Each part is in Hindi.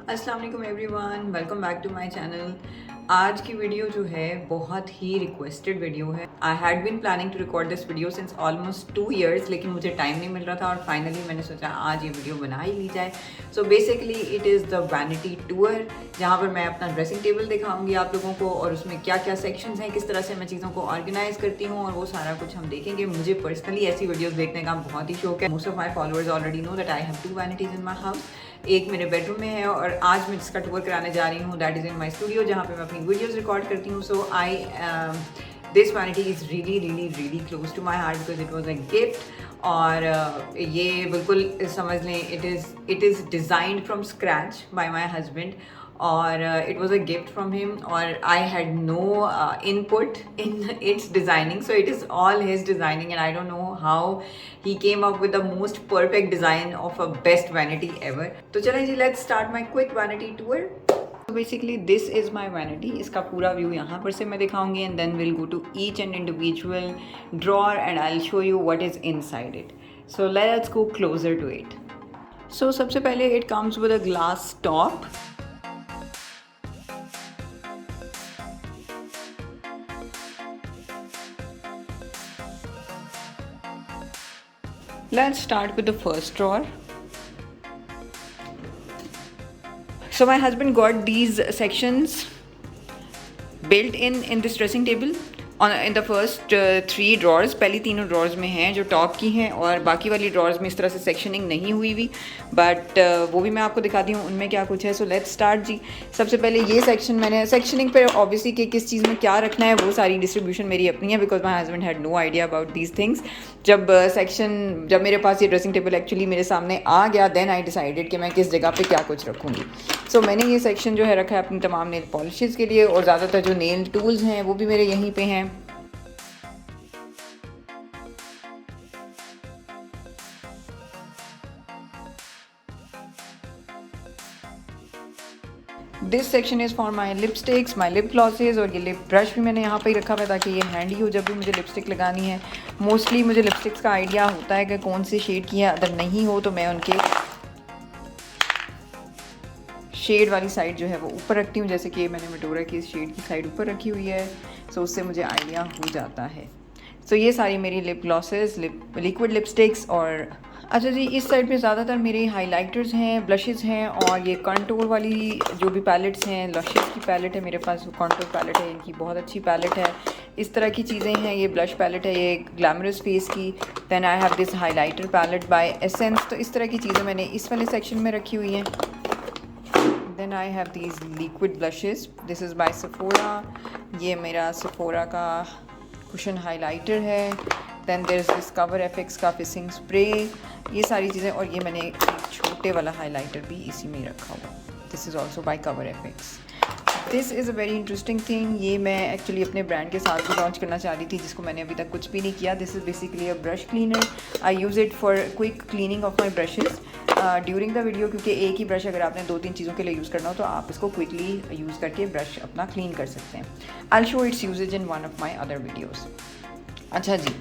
अस्सलाम वालेकुम everyone, welcome back to my channel. आज की वीडियो जो है बहुत ही रिक्वेस्टेड वीडियो है। I had been planning to record this video since almost 2 years, लेकिन मुझे टाइम नहीं मिल रहा था और फाइनली मैंने सोचा आज ये वीडियो बना ही ली जाए। So basically it is the vanity tour, जहाँ पर मैं अपना ड्रेसिंग टेबल दिखाऊंगी आप लोगों को और उसमें क्या क्या सेक्शंस हैं, किस तरह से मैं चीज़ों को ऑर्गेनाइज करती हूँ और वो सारा कुछ हम देखेंगे। मुझे पर्सनली ऐसी वीडियोज़ देखने का बहुत ही शौक है। Most of my followers already know that I have 2 vanities in my house. एक मेरे बेडरूम में है और आज मैं जिसका टूर कराने जा रही हूँ that is in my studio, जहाँ पे मैं अपनी वीडियोज़ रिकॉर्ड करती हूँ। So I this vanity is really close to my heart because it was a gift. और ये बिल्कुल समझ लें it is designed from scratch by my husband और it was a gift from him और I had no input in its designing, so it is all his designing and I don't know how he came up with the most perfect design of a best vanity ever. तो चलें जी, let's start my quick vanity tour. So basically this is my vanity. इसका पूरा व्यू यहाँ पर से मैं दिखाऊंगी and then we'll go to each and individual drawer and I'll show you what is inside it. So let's go closer to it. So सबसे पहले it comes with a glass top. Let's start with the first drawer. So my husband got these sections built in this dressing table in the first 3 drawers. पहली तीनों ड्रॉर्स में हैं जो टॉप की हैं और बाकी वाली ड्रॉर्स में इस तरह से सेक्शनिंग नहीं हुई हुई, बट वो भी मैं आपको दिखाती हूँ उनमें क्या कुछ है। सो लेट्स स्टार्ट जी। सबसे पहले ये सेक्शन मैंने सेक्शनिंग पे ऑब्वियसली कि किस चीज़ में क्या रखना है वो सारी डिस्ट्रीब्यूशन मेरी अपनी है because my husband had no idea about these things. जब मेरे पास ये ड्रेसिंग टेबल एक्चुअली मेरे सामने आ गया देन आई डिसाइडेड कि मैं किस जगह पे क्या कुछ रखूँगी। सो मैंने ये सेक्शन जो है रखा है अपनी तमाम नेल पॉलिशेज़ के लिए और ज़्यादातर जो नेल टूल्स हैं वो भी मेरे यहीं पे हैं। This section is for my lipsticks, my lip glosses और ये लिप ब्रश भी मैंने यहाँ पे ही रखा हुआ है ताकि ये हैंडी हो जब भी मुझे लिपस्टिक लगानी है। मोस्टली मुझे लिपस्टिक्स का आइडिया होता है कि कौन से शेड की है, अगर नहीं हो तो मैं उनके शेड वाली साइड जो है वो ऊपर रखती हूँ, जैसे कि मैंने मेटोरा की शेड की साइड ऊपर रखी हुई है। सो उससे मुझे आइडिया हो जाता है। सो ये सारी मेरी लिप ग्लॉसेस, लिक्विड लिपस्टिक्स और अच्छा जी इस साइड पे ज़्यादातर मेरे हाइलाइटर्स हैं, ब्लशेस हैं और ये कंटूर वाली जो भी पैलेट्स हैं, लशेस की पैलेट है मेरे पास, कंटूर पैलेट है, इनकी बहुत अच्छी पैलेट है। इस तरह की चीज़ें हैं। ये ब्लश पैलेट है, ये ग्लैमरस फेस की। Then I have this highlighter palette by Essence. तो इस तरह की चीज़ें मैंने इस वाले सेक्शन में रखी हुई हैं। Then I have these liquid blushes, this is by Sephora. ये मेरा सेफोरा का कुशन हाइलाइटर है। Then there is this Cover FX का फिसिंग स्प्रे। ये सारी चीज़ें और ये मैंने एक छोटे वाला हाइलाइटर भी इसी में रखा हुआ। This is also by Cover FX. This is a very interesting thing. ये मैं एक्चुअली अपने ब्रांड के साथ भी लॉन्च करना चाह रही थी जिसको मैंने अभी तक कुछ भी नहीं किया। This is basically a brush cleaner. I use it for quick cleaning of my brushes during the video, क्योंकि एक ही ब्रश अगर आपने 2-3 चीज़ों के लिए यूज़ करना हो तो आप इसको क्विकली यूज़ करके ब्रश अपना क्लीन कर सकते हैं। I will show its usages in one of my other videos. अच्छा जी,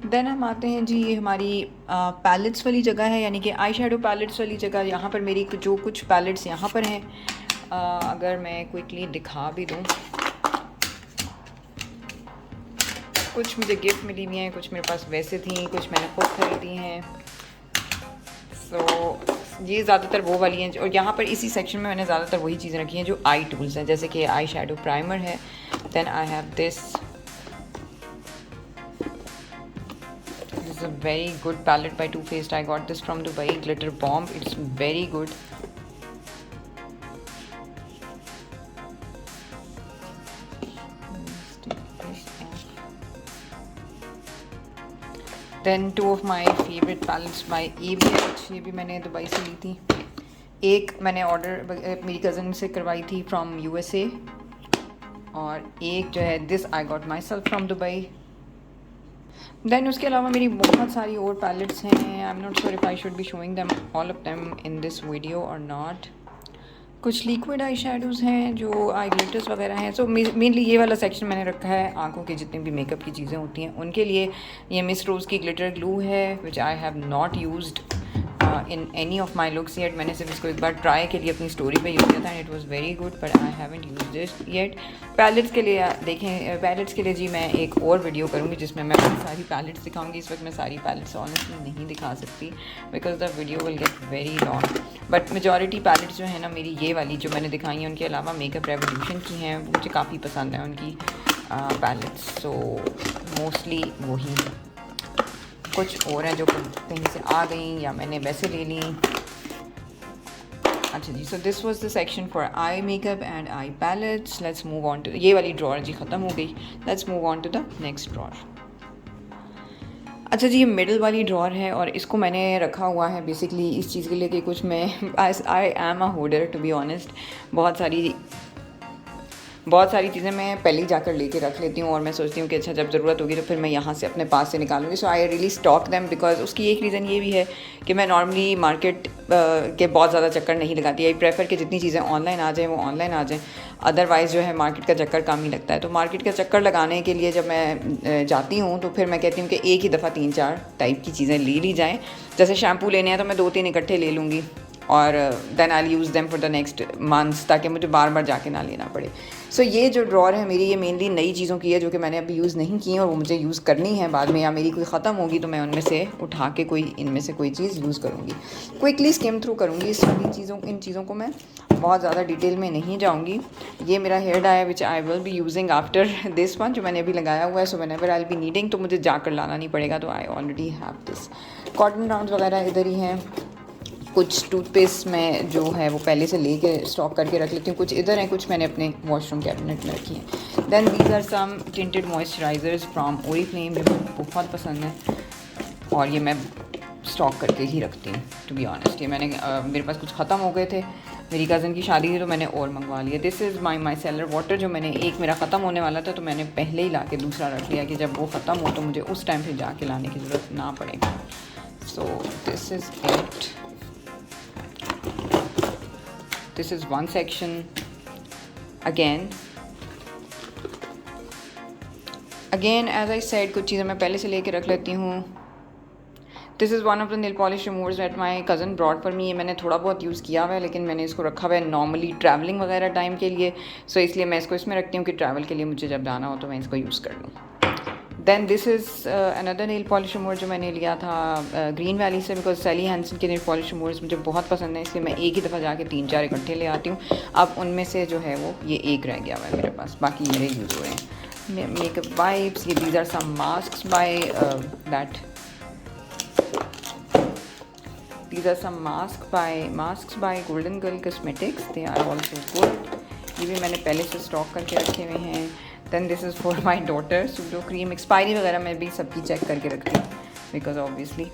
देन हम आते हैं जी, ये हमारी पैलेट्स वाली जगह है, यानी कि आई शेडो पैलेट्स वाली जगह। यहाँ पर मेरी जो कुछ पैलेट्स यहाँ पर हैं अगर मैं क्विकली दिखा भी दूँ, कुछ मुझे गिफ्ट मिली हुई हैं, कुछ मेरे पास वैसे थी, कुछ मैंने खुद खरीदी हैं। सो ये ज़्यादातर वो वाली हैं और यहाँ पर इसी सेक्शन में मैंने ज़्यादातर वही चीज़ें रखी हैं जो आई टूल्स हैं, जैसे कि आई शेडो प्राइमर है। Then I have this is a very good palette by Too Faced. I got this from Dubai. Glitter Bomb. It's very good. Then two of my favorite palettes by ABH. ये भी मैंने दुबई से ली थी। एक मैंने ऑर्डर मेरी कज़न से करवाई थी फ्रॉम USA और एक जो है this I got myself from Dubai. Then उसके अलावा मेरी बहुत सारी और पैलेट्स हैं। I am not sure if I should be showing them all of them in this video और नॉट। कुछ लिक्विड आई शेडोज़ हैं जो आई ग्लिटर्स वगैरह हैं। सो मेनली ये वाला सेक्शन मैंने रखा है आंखों की जितनी भी मेकअप की चीज़ें होती हैं उनके लिए। ये मिस रोज़ की ग्लिटर ग्लू है which I have not used in any of my looks yet. मैंने सिर्फ इसको एक बार ट्राई के लिए अपनी स्टोरी पे यूज़ किया था and it was very good, but I haven't used it yet. Palettes के लिए देखें, पैलेट्स के लिए जी मैं एक और वीडियो करूँगी जिसमें मैं अपनी सारी पैलेट्स दिखाऊंगी। इस वक्त मैं सारी पैलेट्स ऑनेस्टली नहीं दिखा सकती because the video will get very long, but majority palettes जो है ना मेरी ये वाली जो मैंने दिखाई हैं, उनके अलावा मेकअप रेवोल्यूशन की हैं, मुझे काफ़ी पसंद है उनकी पैलेट्स। सो मोस्टली वही, कुछ और हैं जो कहीं से आ गई या मैंने वैसे ले ली। अच्छा जी, so this was the section for eye makeup and eye palettes. Let's move on to, ये वाली ड्रॉर जी ख़त्म हो गई। Let's move on to the next drawer. अच्छा जी, ये मिडल वाली ड्रॉर है और इसको मैंने रखा हुआ है बेसिकली इस चीज़ के लिए कि कुछ मैं I am a hoarder to be honest. बहुत सारी चीज़ें मैं पहले ही जाकर लेके रख लेती हूँ और मैं सोचती हूँ कि अच्छा जब ज़रूरत होगी तो फिर मैं यहाँ से अपने पास से निकालूंगी। So I really stock them because उसकी एक रीज़न ये भी है कि मैं नॉर्मली मार्केट के बहुत ज़्यादा चक्कर नहीं लगाती। आई प्रेफर कि जितनी चीज़ें ऑनलाइन आ जाएँ वो ऑनलाइन आ जाएँ, अदरवाइज़ जो है मार्केट का चक्कर कम ही लगता है। तो मार्केट का चक्कर लगाने के लिए जब मैं जाती हूँ तो फिर मैं कहती हूँ कि एक ही दफ़ा 3-4 टाइप की चीज़ें ले ली जाएँ। जैसे शैम्पू लेने हैं तो मैं 2-3 इकट्ठे ले लूँगी और then I use them for the next months, ताकि मुझे बार बार जाके ना लेना पड़े। सो ये जो ड्रॉर है मेरी, ये मेनली नई चीज़ों की है जो कि मैंने अभी यूज़ नहीं की और वो मुझे यूज़ करनी है बाद में, या मेरी कोई ख़त्म होगी तो मैं उनमें से उठा के इनमें से कोई चीज़ यूज़ करूँगी। क्विकली स्किम थ्रू करूँगी इन चीज़ों को, मैं बहुत ज़्यादा डिटेल में नहीं जाऊँगी। ये मेरा हेयर डाई है which I will be using after this one, जो मैंने अभी लगाया हुआ है। So whenever I will be needing, तो मुझे जाकर लाना नहीं पड़ेगा, तो I already have this. Cotton rounds वगैरह इधर ही हैं। कुछ टूथपेस्ट मैं जो है वो पहले से लेके स्टॉक करके रख लेती हूँ, कुछ इधर हैं, कुछ मैंने अपने वॉशरूम कैबिनेट में रखी हैं। Then these are some tinted moisturisers from Oriflame, जो मुझे बहुत पसंद है और ये मैं स्टॉक करके ही रखती हूँ टू बी ऑनेस्ट। ये मैंने मेरे पास कुछ ख़त्म हो गए थे, मेरी कज़न की शादी थी तो मैंने और मंगवा लिया। This is my seller water, जो मैंने एक मेरा ख़त्म होने वाला था तो मैंने पहले ही ला के दूसरा रख लिया कि जब वो ख़त्म हो तो मुझे उस टाइम फिर जाके लाने की ज़रूरत ना पड़े। सो this is it. This is one section. Again as I said, कुछ चीज़ें मैं पहले से लेके रख लेती हूँ। This is one of the nail polish removers that my cousin brought for me. ये मैंने थोड़ा बहुत यूज़ किया हुआ है, लेकिन मैंने इसको रखा हुआ है नॉर्मली ट्रैवलिंग वगैरह टाइम के लिए। सो इसलिए मैं इसको इसमें रखती हूँ कि ट्रैवल के लिए मुझे जब जाना हो तो मैं इसको यूज़ कर लूँ। Then this is another nail polish remover जो मैंने लिया था ग्रीन वैली से, बिकॉज सैली हैंसन के नेल पॉलिश रिमूवर्स मुझे बहुत पसंद है, इसलिए मैं एक ही दफ़ा जाके 3-4 इकट्ठे ले आती हूँ। अब उनमें से जो है वो ये एक रह गया हुआ है मेरे पास, बाकी मेरे यूज़ हो रहे हैं। मेकअप वाइप्स, ये these are some masks by these are some masks by Golden Girl Cosmetics. They are also good. ये भी मैंने पहले से स्टॉक करके रखे हुए हैं। Then this is for my daughter Sudocrem. Expiry वगैरह मैं भी सबकी चेक करके रखती हूँ बिकॉज ऑब्वियसली।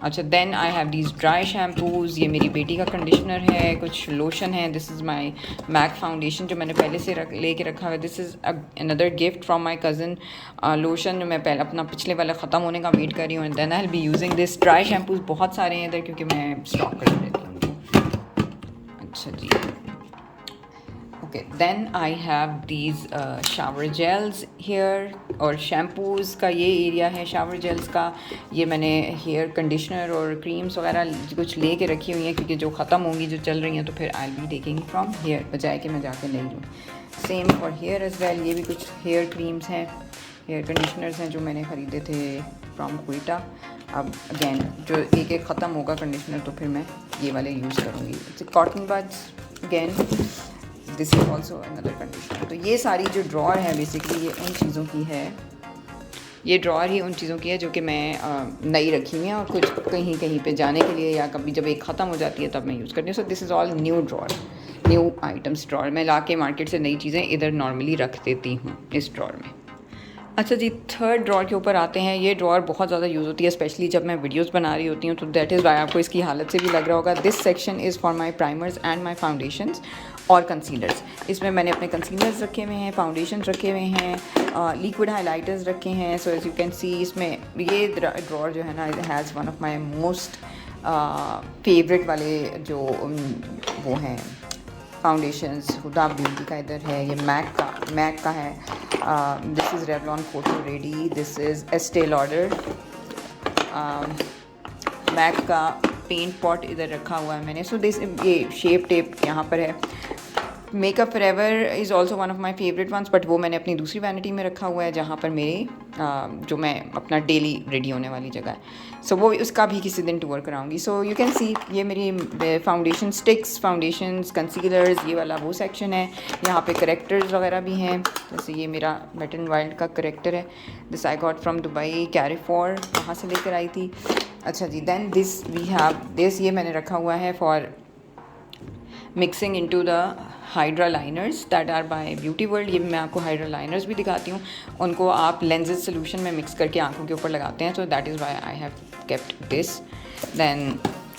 अच्छा, then I have these dry shampoos. ये मेरी बेटी का कंडीशनर है, कुछ लोशन है। This is my MAC foundation जो मैंने पहले से लेके रखा हुआ है। This is another gift from my cousin lotion, जो मैं पहले अपना पिछले वाला ख़त्म होने का वेट कर रही हूँ। And then I will be using this. Dry shampoos बहुत सारे हैं इधर क्योंकि मैं स्टॉक कर देती हूँ। अच्छा जी, okay. Then I have these shower gels here, और शैम्पूज़ का ये एरिया है शावर जेल्स का। ये मैंने हेयर कंडीशनर और क्रीम्स वगैरह कुछ ले के रखी हुई हैं क्योंकि जो ख़त्म होंगी, जो चल रही हैं, तो फिर I will be taking from here, बजाय कि मैं जाके ले लूँ। Same for hair as well. ये भी कुछ हेयर क्रीम्स हैं, हेयर कंडीशनर्स हैं जो मैंने ख़रीदे थे फ्रॉम क्विटा। अब अगेन जो एक ख़त्म होगा कंडीशनर तो फिर मैं ये वाले यूज़ करूँगी। Cotton buds again, this is also another conditioner. तो ये सारी जो ड्रॉर है बेसिकली ये उन चीज़ों की है, ये ड्रॉर ही उन चीज़ों की है जो कि मैं नई रखी हुई हैं और कुछ कहीं पे जाने के लिए या कभी जब एक ख़त्म हो जाती है तब मैं यूज़ करती हूँ। सो this is all new drawer, new items drawer. मैं ला के मार्केट से नई चीज़ें इधर नॉर्मली रख देती हूँ इस ड्रॉर में। अच्छा जी, थर्ड ड्रॉर के ऊपर आते हैं। ये ड्रॉर बहुत ज़्यादा यूज़ होती है स्पेशली जब मैं वीडियोस बना रही होती हूँ, तो दैट इज़ वाई आपको इसकी हालत से भी लग रहा होगा। This section is for my primers and my foundations और कंसीलर्स। इसमें मैंने अपने कंसीलर्स रखे हुए हैं, फाउंडेशन रखे हुए हैं, लिक्विड हाइलाइटर्स रखे हैं। सो एज़ यू कैन सी इसमें ये ड्रॉर जो है ना, it has one of my most favourite वाले जो वो हैं फाउंडेशंस। हुदा ब्यूटी का इधर है, ये मैक का है। This is Revlon photo ready, this is Estee Lauder, MAC का पेंट पॉट इधर रखा हुआ है मैंने। सो दिस ये शेप टेप यहाँ पर है। Makeup forever is also one of my favourite ones, but वो मैंने अपनी दूसरी वैनिटी में रखा हुआ है जहाँ पर मेरे जो मैं अपना डेली रेडी होने वाली जगह है। सो वो उसका भी किसी दिन टूर कराऊंगी। सो यू कैन सी ये मेरी फाउंडेशन स्टिक्स, फाउंडेशंस, कंसीलर्स, ये वाला वो सेक्शन है। यहाँ पे करेक्टर्स वगैरह भी हैं, जैसे ये मेरा वेट एंड वाइल्ड का करेक्टर है। This I got from Dubai, Carrefour वहाँ से लेकर आई थी। अच्छा जी, then this we have this, ये मैंने रखा हुआ है for mixing into the hydra liners that are by Beauty World. ये मैं आपको हाइड्रा लाइनर्स भी दिखाती हूँ। उनको आप लेंजेज सोल्यूशन में मिक्स करके आंखों के ऊपर लगाते हैं। So that is why I have kept this. Then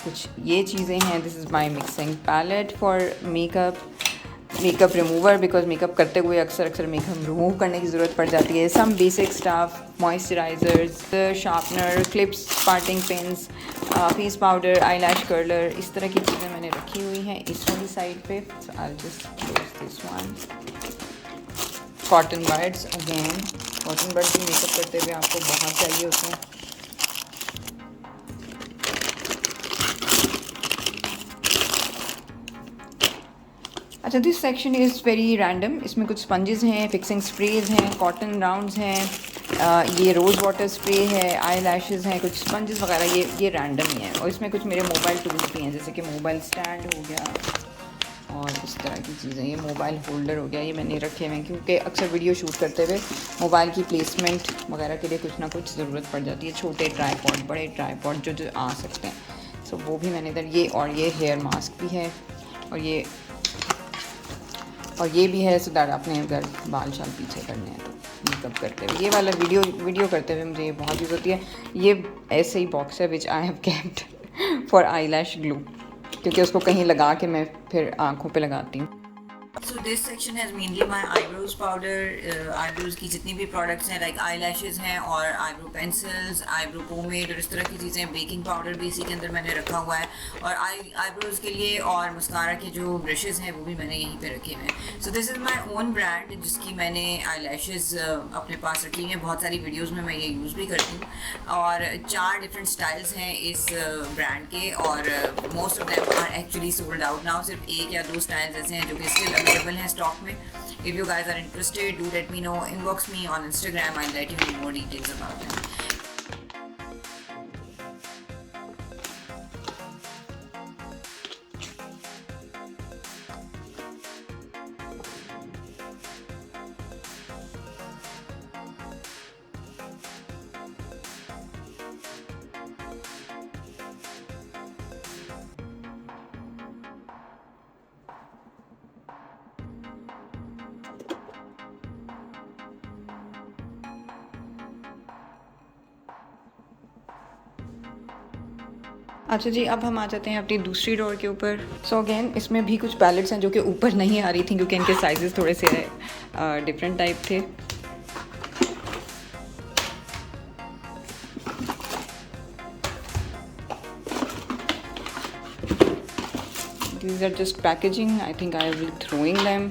कुछ ये चीज़ें हैं। This is my mixing palette for makeup remover, because makeup करते हुए अक्सर मेकअप रिमूव करने की ज़रूरत पड़ जाती है। Some basic stuff, moisturisers, sharpener, clips, parting pins, face powder, eye lash curler, इस तरह की चीज़ें मैंने रखी हुई हैं इस वाली साइड पे। So I just close this one. Cotton buds, again cotton buds भी मेकअप करते हुए आपको बहुत चाहिए होते हैं। अच्छा, this section is very random. इसमें कुछ स्पंजेस हैं, फिक्सिंग स्प्रेज हैं, कॉटन राउंड्स हैं, ये रोज़ वाटर स्प्रे है, आई लैशेज़ हैं, कुछ स्पंजेस वगैरह, ये रैंडम ही है। और इसमें कुछ मेरे मोबाइल टूल्स भी हैं, जैसे कि मोबाइल स्टैंड हो गया और इस तरह की चीज़ें। ये मोबाइल होल्डर हो गया, ये मैंने रखे हुए हैं क्योंकि अक्सर वीडियो शूट करते हुए मोबाइल की प्लेसमेंट वगैरह के लिए कुछ ना कुछ ज़रूरत पड़ जाती है। छोटे ट्राईपॉड, बड़े ट्राईपॉड जो आ सकते हैं। सो वो भी मैंने इधर, ये हेयर मास्क भी है और ये भी है, सो दैट आपने अगर बाल शाल पीछे करने हैं तो मेकअप करते हुए ये वाला वीडियो करते हुए मुझे ये बहुत यूज़ होती है। ये ऐसे ही बॉक्स है which I have kept for eye lash glue, क्योंकि उसको कहीं लगा के मैं फिर आँखों पे लगाती हूँ। So this section has mainly my eyebrows powder, eyebrows की जितनी भी प्रोडक्ट्स हैं, लाइक आई लैशेज़ हैं और आईब्रो पेंसिल्स, आईब्रो पोमेड और इस तरह की चीज़ें। बेकिंग पाउडर भी इसी के अंदर मैंने रखा हुआ है, और आईब्रोज के लिए और मस्कारा के जो ब्रशेज़ हैं वो भी मैंने यहीं पे रखे हुए हैं। सो this is my own brand, जिसकी मैंने आई लैशेज़ अपने पास रखी हुई हैं। बहुत सारी वीडियोज़ में मैं ये यूज़ भी करती हूँ, और 4 डिफरेंट स्टाइल्स हैं इस ब्रांड के, और most of them are actually sold out now. सिर्फ 1 या 2 स्टाइल्स ऐसे हैं जो कि स्टिल अवेलेबल हैं स्टॉक में। If you guys are interested, do let me know, inbox me on Instagram, I'll let you know more details about them. अच्छा जी, अब हम आ जाते हैं अपनी दूसरी डोर के ऊपर। सो अगेन इसमें भी कुछ पैलेट्स हैं जो कि ऊपर नहीं आ रही थी क्योंकि इनके साइजेस थोड़े से डिफरेंट टाइप थे। These are just packaging. I think I will throwing them.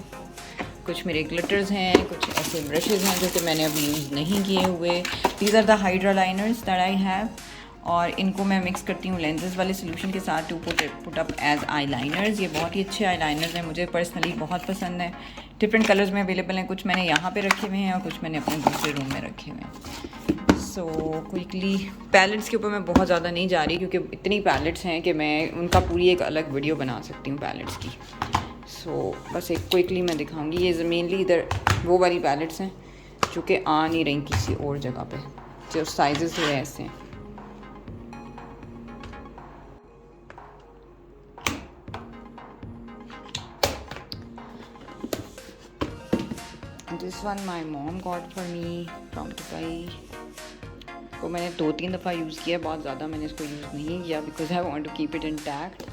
कुछ मेरे ग्लिटर्स हैं, कुछ ऐसे ब्रशेज़ हैं जो कि मैंने अभी यूज़ नहीं किए हुए। These are the Hydra liners that I have. और इनको मैं मिक्स करती हूँ लेंसेज वाले सोल्यूशन के साथ to put up as eyeliners. ये बहुत ही अच्छे आई लाइनर्स हैं, मुझे पर्सनली बहुत पसंद है। डिफरेंट कलर्स में अवेलेबल हैं, कुछ मैंने यहाँ पे रखे हुए हैं और कुछ मैंने अपने दूसरे रूम में रखे हुए हैं। सो क्विकली पैलेट्स के ऊपर मैं बहुत ज़्यादा नहीं जा रही क्योंकि इतनी पैलेट्स हैं कि मैं उनका पूरी एक अलग वीडियो बना सकती हूँ पैलेट्स की। सो बस एक क्विकली मैं दिखाऊँगी। ये मेनली इधर वो वाली पैलेट्स हैं जो कि आ नहीं रही किसी और जगह पर, जो साइज़ थोड़े ऐसे हैं। This one my mom got for me from Dubai. को मैंने 2-3 दफ़ा यूज़ किया, बहुत ज़्यादा मैंने इसको यूज़ नहीं किया because I want to keep it intact.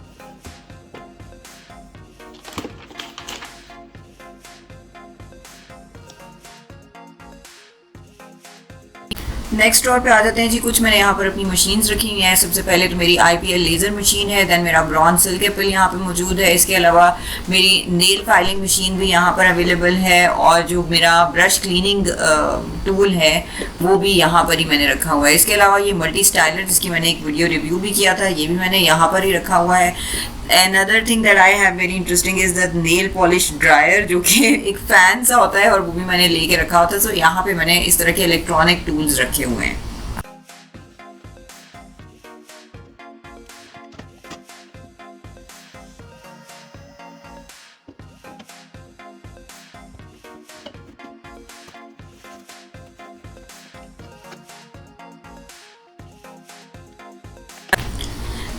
Next drawer पे आ जाते हैं जी। कुछ मैंने यहाँ पर अपनी मशीन्स रखी हुई हैं। सबसे पहले तो मेरी IPL लेज़र मशीन है, दैन मेरा ब्रॉन्ज सिल्क एपल यहाँ पे मौजूद है। इसके अलावा मेरी नेल फाइलिंग मशीन भी यहाँ पर अवेलेबल है, और जो मेरा ब्रश क्लीनिंग टूल है वो भी यहाँ पर ही मैंने रखा हुआ है। इसके अलावा ये मल्टी स्टाइलर, जिसकी मैंने एक वीडियो रिव्यू भी किया था, ये भी मैंने यहाँ पर ही रखा हुआ है। Another thing that I have very interesting is that nail polish dryer, जो कि एक फैन सा होता है और वो भी मैंने लेके रखा होता है। सो यहाँ पे मैंने इस तरह के इलेक्ट्रॉनिक टूल्स रखे हुए हैं।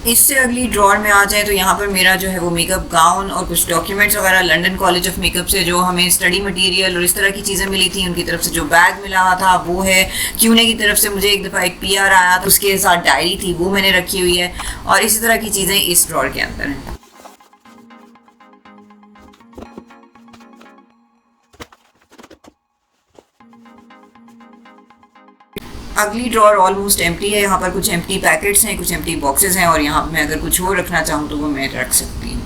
इससे अगली ड्रॉर में आ जाए तो यहाँ पर मेरा जो है वो मेकअप गाउन और कुछ डॉक्यूमेंट्स वगैरह लंदन कॉलेज ऑफ मेकअप से जो हमें स्टडी मटेरियल और इस तरह की चीज़ें मिली थी, उनकी तरफ से जो बैग मिला हुआ था वो है। क्यूने की तरफ से मुझे एक दफ़ा एक PR आया था, उसके साथ डायरी थी, वो मैंने रखी हुई है। और इसी तरह की चीज़ें इस ड्रॉर के अंदर हैं। अगली ड्रॉर ऑलमोस्ट एम्प्टी है। यहाँ पर कुछ एम्प्टी पैकेट्स हैं, कुछ एम्प्टी बॉक्सेस हैं, और यहाँ पर मैं अगर कुछ और रखना चाहूँ तो वो मैं रख सकती हूँ।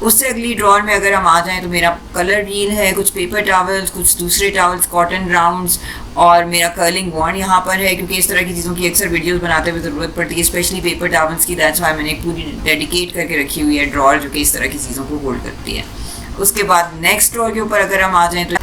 उससे अगली ड्रॉर में अगर हम आ जाएं तो मेरा कलर व्हील है, कुछ पेपर टॉवल्स, कुछ दूसरे टॉवल्स, कॉटन राउंड्स, और मेरा कर्लिंग वॉन्ड यहाँ पर है, क्योंकि इस तरह की चीज़ों की अक्सर वीडियोस बनाते हुए ज़रूरत पड़ती है, स्पेशली पेपर टॉवल्स की। दैट्स वाई मैंने एक पूरी डेडिकेट करके रखी हुई है ड्रॉर, जो कि इस तरह की चीज़ों को होल्ड करती है। उसके बाद नेक्स्ट ड्रॉर के ऊपर अगर हम आ जाएँ तो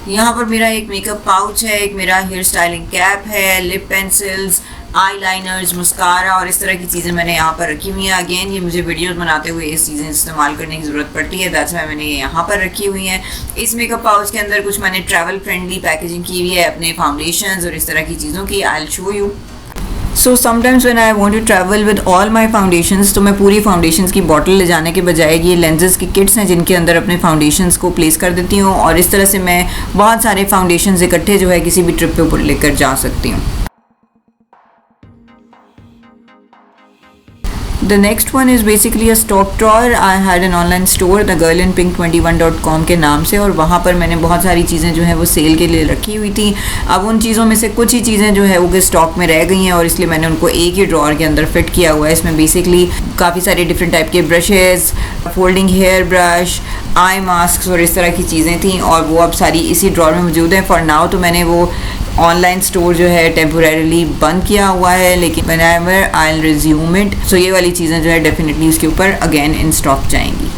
यहाँ पर मेरा एक मेकअप पाउच है, एक मेरा हेयर स्टाइलिंग कैप है, lip pencils, eye liners, mascara और इस तरह की चीज़ें मैंने यहाँ पर रखी हुई हैं। अगेन ये मुझे वीडियोस बनाते हुए इस चीज़ें इस्तेमाल करने की ज़रूरत पड़ती है, दैट्स वाई मैंने ये यहाँ पर रखी हुई हैं। इस मेकअप पाउच के अंदर कुछ मैंने ट्रैवल फ्रेंडली पैकेजिंग की हुई है अपने फाउंडेशंस और इस तरह की चीज़ों की। I will show you. So sometimes when I want to travel with all my foundations, तो मैं पूरी फाउंडेशंस की बॉटल ले जाने के बजाय ये लेंसेज की किट्स हैं जिनके अंदर अपने फाउंडेशंस को प्लेस कर देती हूँ, और इस तरह से मैं बहुत सारे फाउंडेशंस इकट्ठे जो है किसी भी ट्रिप पे ऊपर लेकर जा सकती हूँ। The next one is basically a stock drawer. I had an online store, the girlinpink21.com के नाम से, और वहाँ पर मैंने बहुत सारी चीज़ें जो है वो सेल के लिए रखी हुई थी। अब उन चीज़ों में से कुछ ही चीज़ें जो है वो स्टॉक में रह गई हैं, और इसलिए मैंने उनको एक ही ड्रॉअर के अंदर फिट किया हुआ है। इसमें बेसिकली काफ़ी सारे डिफरेंट टाइप के brushes, folding hair brush, eye mask और इस तरह की चीज़ें थी, और वो अब सारी इसी ड्रॉअर में मौजूद हैं। फॉर नाउ तो मैंने वो ऑनलाइन स्टोर जो है टेम्पोरेरली बंद किया हुआ है, लेकिन whenever I will resume it, so ये वाली चीज़ें जो है डेफिनेटली उसके ऊपर अगेन इन स्टॉक जाएंगी।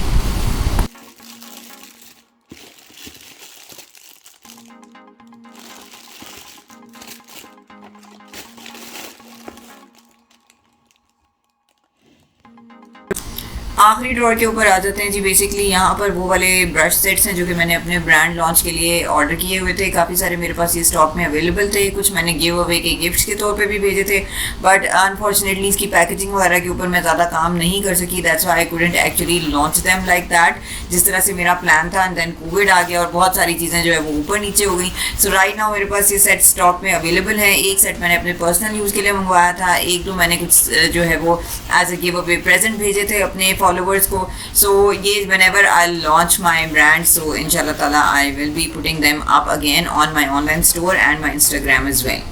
आखिरी ड्रॉर के ऊपर आ जाते हैं जी। बेसिकली यहाँ पर वो वाले ब्रश सेट्स हैं जो कि मैंने अपने ब्रांड लॉन्च के लिए ऑर्डर किए हुए थे। काफ़ी सारे मेरे पास ये स्टॉक में अवेलेबल थे, कुछ मैंने गिव अवे के गिफ्ट्स के तौर पे भी भेजे थे, बट अनफॉर्चुनेटली इसकी पैकेजिंग वगैरह के ऊपर मैं ज़्यादा काम नहीं कर सकी। That's why I couldn't actually launch them like that, जिस तरह से मेरा प्लान था। एंड देन कोविड आ गया और बहुत सारी चीज़ें जो है वो ऊपर नीचे हो गई। सो राइट नाउ मेरे पास ये सेट स्टॉक में अवेलेबल है। एक सेट मैंने अपने पर्सनल यूज़ के लिए मंगवाया था, एक दो मैंने कुछ जो है वो as a giveaway present भेजे थे अपने फॉलोवर्स को। So yes, whenever I'll launch my brand, so inshallah ta'ala I will be putting them up again on my online store and my Instagram as well.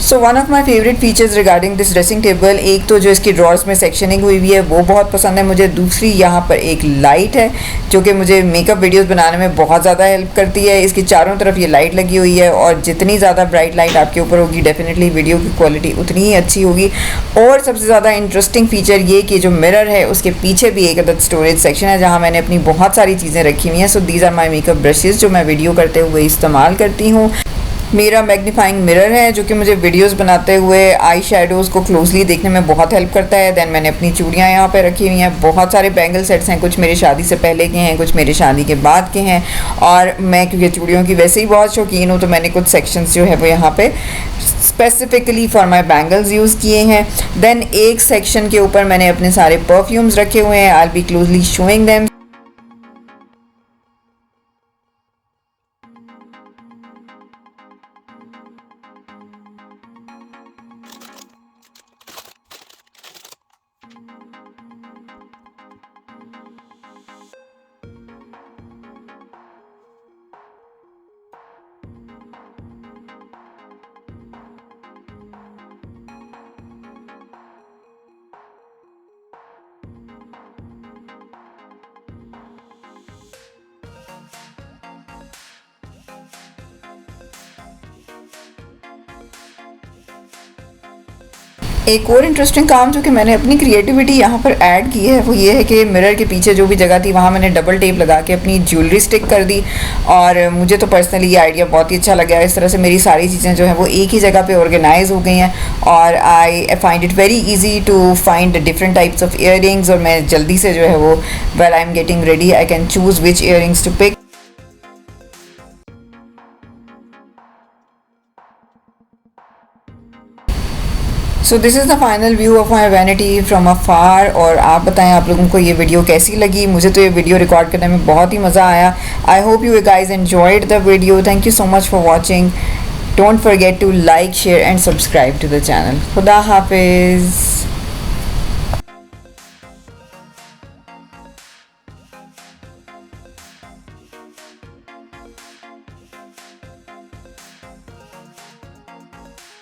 So one of my favourite features regarding this dressing table, एक तो जो इसकी ड्रॉर्स में सेक्शनिंग हुई हुई है वो बहुत पसंद है मुझे। दूसरी यहाँ पर एक लाइट है जो कि मुझे मेकअप वीडियोस बनाने में बहुत ज़्यादा हेल्प करती है। इसकी चारों तरफ ये लाइट लगी हुई है, और जितनी ज़्यादा ब्राइट लाइट आपके ऊपर होगी डेफिनेटली वीडियो की क्वालिटी उतनी ही अच्छी होगी। और सबसे ज़्यादा इंटरेस्टिंग फीचर ये कि जो मिरर है उसके पीछे भी एक अदद स्टोरेज सेक्शन है जहाँ मैंने अपनी बहुत सारी चीज़ें रखी हुई हैं। So these are my makeup brushes जो मैं वीडियो करते हुए इस्तेमाल करती हूँ। मेरा मैग्नीफाइंग मिरर है जो कि मुझे वीडियोस बनाते हुए आई शेडोज़ को क्लोजली देखने में बहुत हेल्प करता है। दैन मैंने अपनी चूड़ियाँ यहाँ पे रखी हुई हैं, बहुत सारे बैंगल सेट्स हैं, कुछ मेरी शादी से पहले के हैं, कुछ मेरी शादी के बाद के हैं। और मैं क्योंकि चूड़ियों की वैसे ही बहुत शौकीन हूँ तो मैंने कुछ सेक्शंस जो है वो यहाँ पे specifically for my bangles use किए हैं। देन एक सेक्शन के ऊपर मैंने अपने सारे परफ्यूम्स रखे हुए हैं। I will be closely showing them. एक और इंटरेस्टिंग काम जो कि मैंने अपनी क्रिएटिविटी यहाँ पर ऐड की है वो ये है कि मिरर के पीछे जो भी जगह थी वहाँ मैंने डबल टेप लगा के अपनी ज्वेलरी स्टिक कर दी, और मुझे तो पर्सनली ये आइडिया बहुत ही अच्छा लगा। इस तरह से मेरी सारी चीज़ें जो हैं वो एक ही जगह पे ऑर्गेनाइज हो गई हैं, और I find it very easy to find different types of earrings, और मैं जल्दी से जो है वो when I am getting ready I can choose which earrings to pick. So this is the final view of my vanity from afar. और आप बताएं आप लोगों को ये वीडियो कैसी लगी। मुझे तो ये वीडियो रिकॉर्ड करने में बहुत ही मज़ा आया। I hope you guys enjoyed the video. Thank you so much for watching. Don't forget to like, share and subscribe to the channel. खुदा हाफिज़।